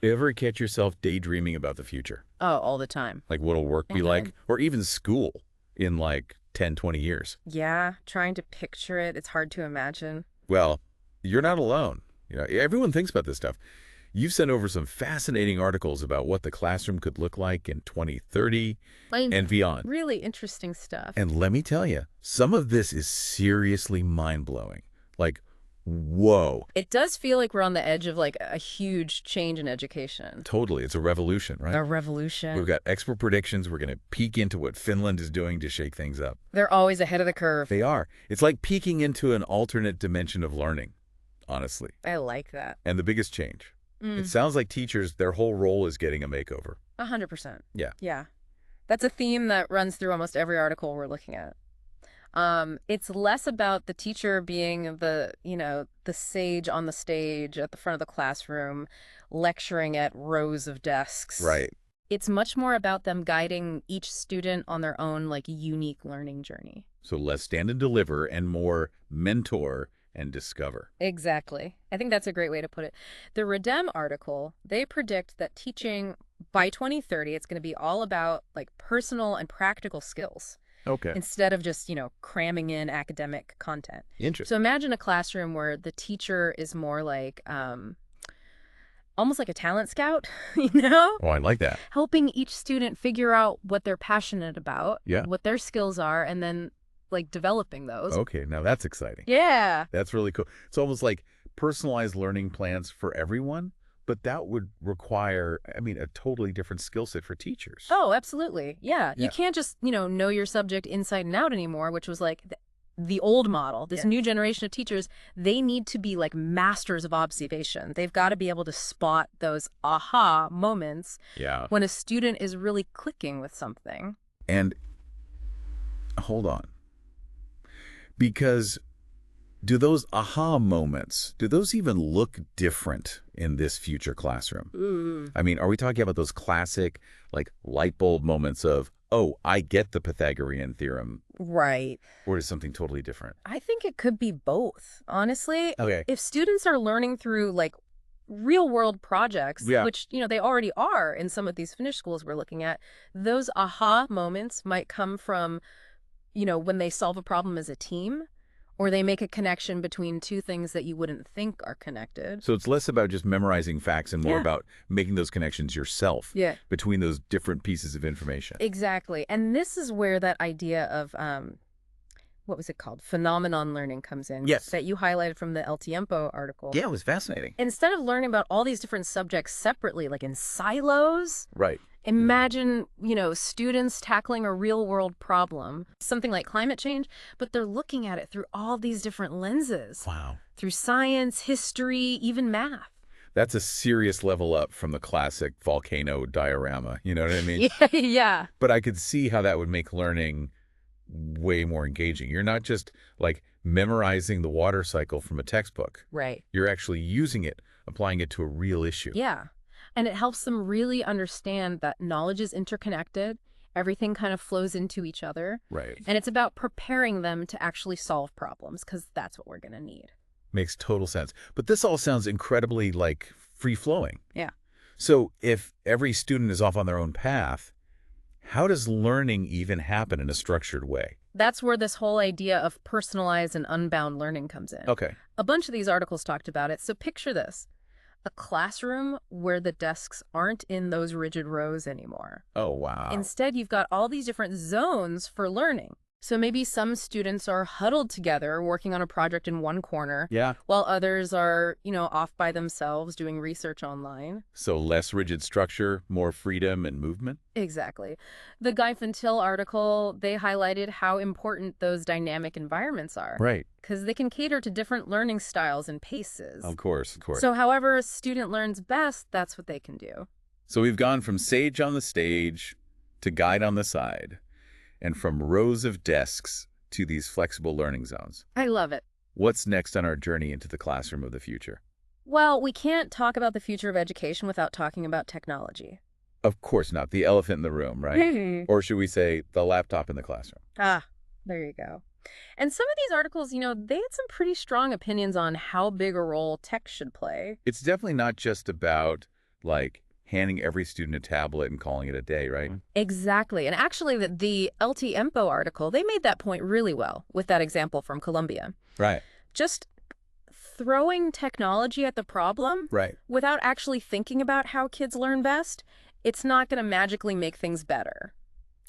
Ever catch yourself daydreaming about the future? Oh, all the time. Like what'll work be And like? Or even school in like 10, 20 years? yeah, trying to picture it, it's hard to imagine. Well, you're not alone. Everyone thinks about this stuff. You've sent over some fascinating articles about what the classroom could look like in 2030 Like, and beyond. really interesting stuff. And let me tell you, some of this is seriously mind-blowing. Like, whoa. It does feel like we're on the edge of like a huge change in education. Totally. It's a revolution, right? A revolution. We've got expert predictions. We're going to peek into what Finland is doing to shake things up. They're always ahead of the curve. They are. It's like peeking into an alternate dimension of learning, honestly. I like that. And the biggest change. It sounds like teachers, their whole role is getting a makeover. 100%. Yeah. Yeah. That's a theme that runs through almost every article we're looking at. It's less about the teacher being the sage on the stage at the front of the classroom, lecturing at rows of desks. Right. It's much more about them guiding each student on their own, like, unique learning journey. So less stand and deliver and more mentor and discover. Exactly. I think that's a great way to put it. The Redem article, they predict that teaching by 2030, it's going to be all about like personal and practical skills. Okay. Instead of just, cramming in academic content. Interesting. So imagine a classroom where the teacher is more like, almost like a talent scout, Oh, I like that. helping each student figure out what they're passionate about, Yeah. what their skills are, and then like developing those. Okay, now that's exciting. Yeah. That's really cool. It's almost like personalized learning plans for everyone, but that would require, a totally different skill set for teachers. Oh, absolutely. Yeah. Yeah. You can't just, know your subject inside and out anymore, which was like the old model. This new generation of teachers, they need to be like masters of observation. They've got to be able to spot those aha moments Yeah. when a student is really clicking with something. And hold on. Because do those aha moments, do those even look different in this future classroom? Are we talking about those classic, like, light bulb moments of, oh, I get the Pythagorean theorem, Right. or is something totally different? I think it could be both, honestly. Okay. If students are learning through like real world projects, Yeah. which, they already are in some of these Finnish schools we're looking at, those aha moments might come from, when they solve a problem as a team, or they make a connection between two things that you wouldn't think are connected. So it's less about just memorizing facts and more Yeah. about making those connections yourself Yeah. between those different pieces of information. Exactly. And this is where that idea of, what was it called? Phenomenon learning comes in. Yes. That you highlighted from the El Tiempo article. Yeah, it was fascinating. Instead of learning about all these different subjects separately, like in silos, Right. imagine, students tackling a real world problem, something like climate change, but they're looking at it through all these different lenses, Wow. through science, history, even math. That's a serious level up from the classic volcano diorama. You know what I mean? Yeah, yeah. But I could see how that would make learning way more engaging. You're not just like memorizing the water cycle from a textbook. Right. You're actually using it, applying it to a real issue. Yeah. And it helps them really understand that knowledge is interconnected. Everything kind of flows into each other. Right. And it's about preparing them to actually solve problems, because that's what we're going to need. Makes total sense. But this all sounds incredibly like free-flowing. Yeah. So if every student is off on their own path, how does learning even happen in a structured way? That's where this whole idea of personalized and unbound learning comes in. Okay. A bunch of these articles talked about it. So picture this. A classroom where the desks aren't in those rigid rows anymore. Oh, wow. Instead, you've got all these different zones for learning. So maybe some students are huddled together working on a project in one corner, Yeah. while others are, off by themselves doing research online. So less rigid structure, more freedom and movement? Exactly. The Guy Fantil article, they highlighted how important those dynamic environments are. Right. Because they can cater to different learning styles and paces. Of course, of course. So however a student learns best, that's what they can do. So we've gone from sage on the stage to guide on the side, and from rows of desks to these flexible learning zones. I love it. What's next on our journey into the classroom of the future? Well, we can't talk about the future of education without talking about technology. Of course not. The elephant in the room, right? Or should we say the laptop in the classroom? Ah, there you go. And some of these articles, they had some pretty strong opinions on how big a role tech should play. It's definitely not just about like handing every student a tablet and calling it a day, right? Exactly. And actually, the LT-EMPO article, they made that point really well with that example from Colombia. Right. Just throwing technology at the problem Right. without actually thinking about how kids learn best, it's not going to magically make things better.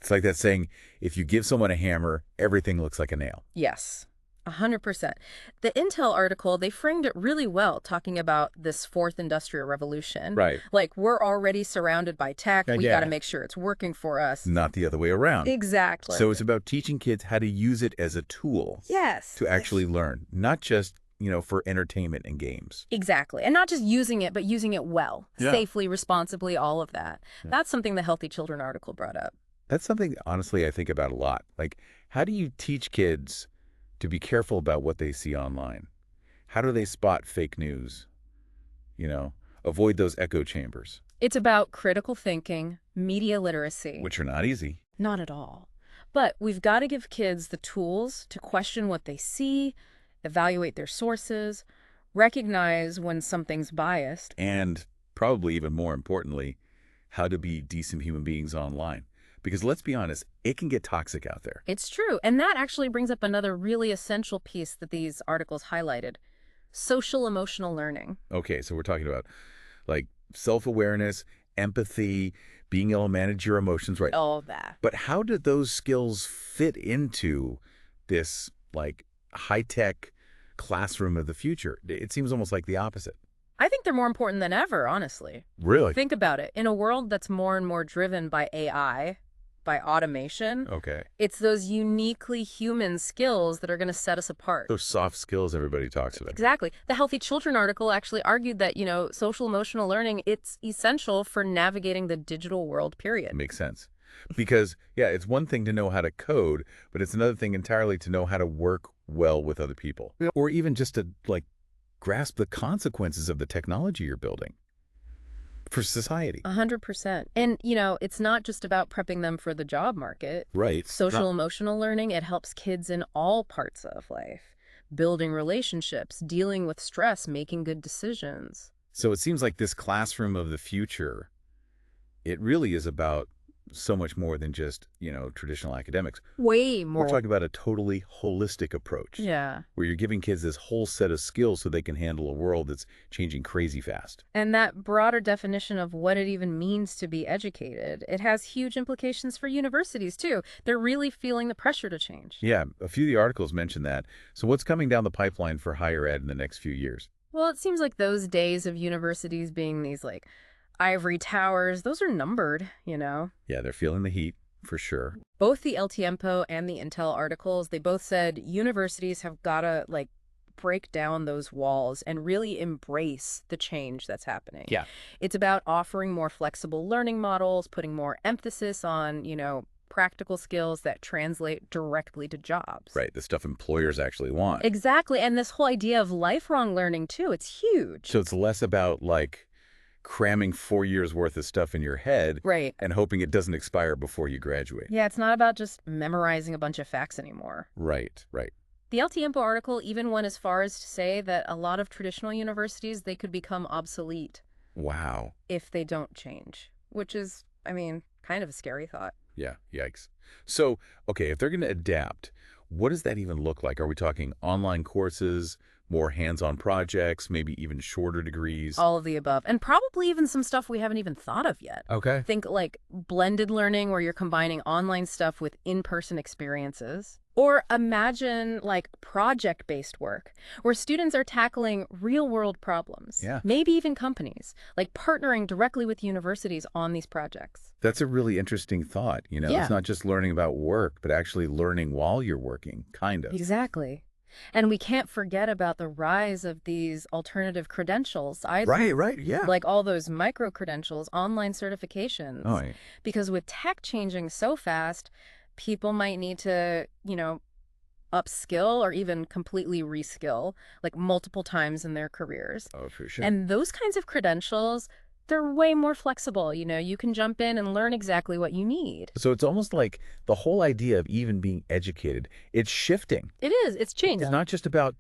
It's like that saying, if you give someone a hammer, everything looks like a nail. Yes, 100%. The Intel article, they framed it really well, talking about this fourth industrial revolution. Right. Like, we're already surrounded by tech. We Yeah. got to make sure it's working for us. Not the other way around. Exactly. So it's about teaching kids how to use it as a tool. Yes. To actually learn, not just, for entertainment and games. Exactly. And not just using it, but using it well, Yeah. safely, responsibly, all of that. Yeah. That's something the Healthy Children article brought up. That's something, honestly, I think about a lot. Like, how do you teach kids to be careful about what they see online? How do they spot fake news? Avoid those echo chambers. It's about critical thinking, media literacy. Which are not easy. Not at all. But we've got to give kids the tools to question what they see, evaluate their sources, recognize when something's biased. And probably even more importantly, how to be decent human beings online. Because let's be honest, it can get toxic out there. It's true. And that actually brings up another really essential piece that these articles highlighted: social emotional learning. Okay, so we're talking about like self-awareness, empathy, being able to manage your emotions, right? All of that. But how do those skills fit into this like high-tech classroom of the future? It seems almost like the opposite. I think they're more important than ever, honestly. Really? Think about it. In a world that's more and more driven by AI, by automation, Okay. it's those uniquely human skills that are going to set us apart. Those soft skills everybody talks about. Exactly. The Healthy Children article actually argued that, social emotional learning, it's essential for navigating the digital world, period. Makes sense. Because, yeah, it's one thing to know how to code, but it's another thing entirely to know how to work well with other people. Yeah. Or even just to, grasp the consequences of the technology you're building for society. 100%. And, it's not just about prepping them for the job market. Right. Social emotional learning, it helps kids in all parts of life. Building relationships, dealing with stress, making good decisions. So it seems like this classroom of the future, it really is about so much more than just, traditional academics. Way more. We're talking about a totally holistic approach. Yeah. Where you're giving kids this whole set of skills so they can handle a world that's changing crazy fast. And that broader definition of what it even means to be educated, it has huge implications for universities, too. They're really feeling the pressure to change. Yeah, a few of the articles mention that. So what's coming down the pipeline for higher ed in the next few years? Well, it seems like those days of universities being these, ivory towers, those are numbered, Yeah, they're feeling the heat, for sure. Both the LT-EMPO and the Intel articles, they both said universities have got to, break down those walls and really embrace the change that's happening. Yeah. It's about offering more flexible learning models, putting more emphasis on, practical skills that translate directly to jobs. Right, the stuff employers actually want. Exactly, and this whole idea of lifelong learning, too, it's huge. So it's less about, cramming 4 years worth of stuff in your head, right, and hoping it doesn't expire before you graduate. Yeah, it's not about just memorizing a bunch of facts anymore. Right. The LT-EMPO article even went as far as to say that a lot of traditional universities, they could become obsolete. Wow. If they don't change, which is, kind of a scary thought. Yeah, yikes. So, okay, if they're going to adapt, what does that even look like? Are we talking online courses, more hands-on projects, maybe even shorter degrees? All of the above. And probably even some stuff we haven't even thought of yet. Okay. Think blended learning where you're combining online stuff with in-person experiences. Or imagine project-based work where students are tackling real-world problems. Yeah. Maybe even companies, partnering directly with universities on these projects. That's a really interesting thought. Yeah. It's not just learning about work, but actually learning while you're working, kind of. Exactly. And we can't forget about the rise of these alternative credentials either. Right, yeah. All those micro-credentials, online certifications. Oh, yeah. Because with tech changing so fast, people might need to, upskill or even completely reskill, multiple times in their careers. Oh, for sure. And those kinds of credentials, they're way more flexible. You can jump in and learn exactly what you need. So it's almost like the whole idea of even being educated, it's shifting. It is. It's changing. It's not just about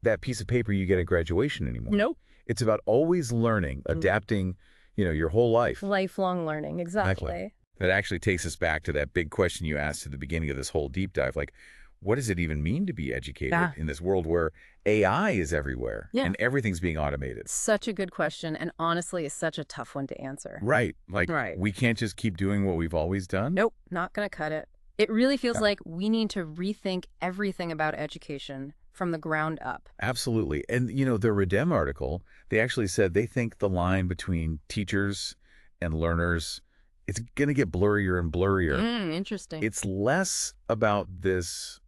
that piece of paper you get at graduation anymore. Nope. It's about always learning, adapting, your whole life. Lifelong learning, exactly. That actually takes us back to that big question you asked at the beginning of this whole deep dive. Like, what does it even mean to be educated Yeah. in this world where AI is everywhere Yeah. and everything's being automated? Such a good question, and honestly, is such a tough one to answer. Right. Like, Right. we can't just keep doing what we've always done? Nope, not gonna cut it. It really feels Yeah. like we need to rethink everything about education from the ground up. Absolutely. And, the Redem article, they actually said they think the line between teachers and learners, it's going to get blurrier and blurrier. Interesting. It's less about this,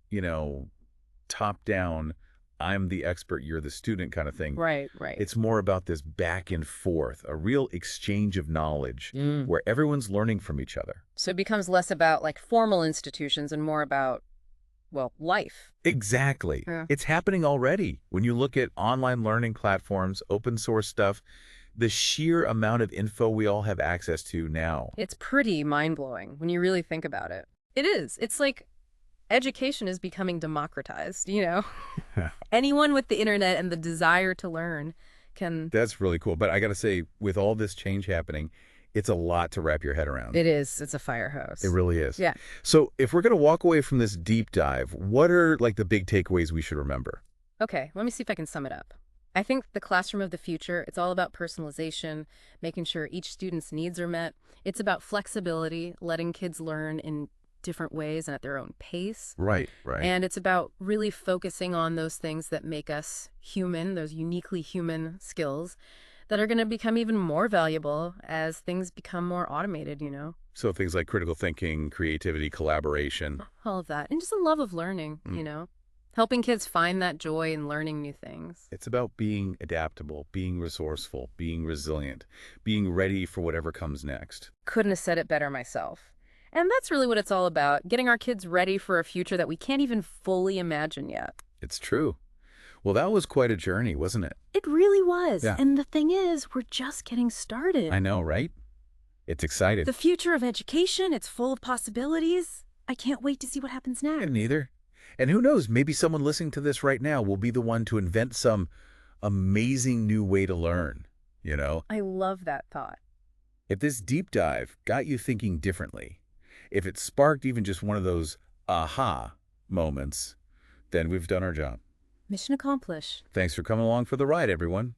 top-down, I'm the expert, you're the student kind of thing. Right. It's more about this back and forth, a real exchange of knowledge where everyone's learning from each other. So it becomes less about like formal institutions and more about, well, life. Exactly. Yeah. It's happening already. When you look at online learning platforms, open source stuff, the sheer amount of info we all have access to now. It's pretty mind-blowing when you really think about it. It is. It's like education is becoming democratized, Anyone with the internet and the desire to learn can... That's really cool. But I got to say, with all this change happening, it's a lot to wrap your head around. It is. It's a fire hose. It really is. Yeah. So if we're going to walk away from this deep dive, what are like the big takeaways we should remember? Okay, let me see if I can sum it up. I think the classroom of the future, it's all about personalization, making sure each student's needs are met. It's about flexibility, letting kids learn in different ways and at their own pace. Right. And it's about really focusing on those things that make us human, those uniquely human skills that are going to become even more valuable as things become more automated, So things like critical thinking, creativity, collaboration. All of that. And just a love of learning, helping kids find that joy in learning new things. It's about being adaptable, being resourceful, being resilient, being ready for whatever comes next. Couldn't have said it better myself. And that's really what it's all about, getting our kids ready for a future that we can't even fully imagine yet. It's true. Well, that was quite a journey, wasn't it? It really was. Yeah. And the thing is, we're just getting started. I know, right? It's exciting. The future of education, it's full of possibilities. I can't wait to see what happens next. And neither. And who knows, maybe someone listening to this right now will be the one to invent some amazing new way to learn, I love that thought. If this deep dive got you thinking differently, if it sparked even just one of those aha moments, then we've done our job. Mission accomplished. Thanks for coming along for the ride, everyone.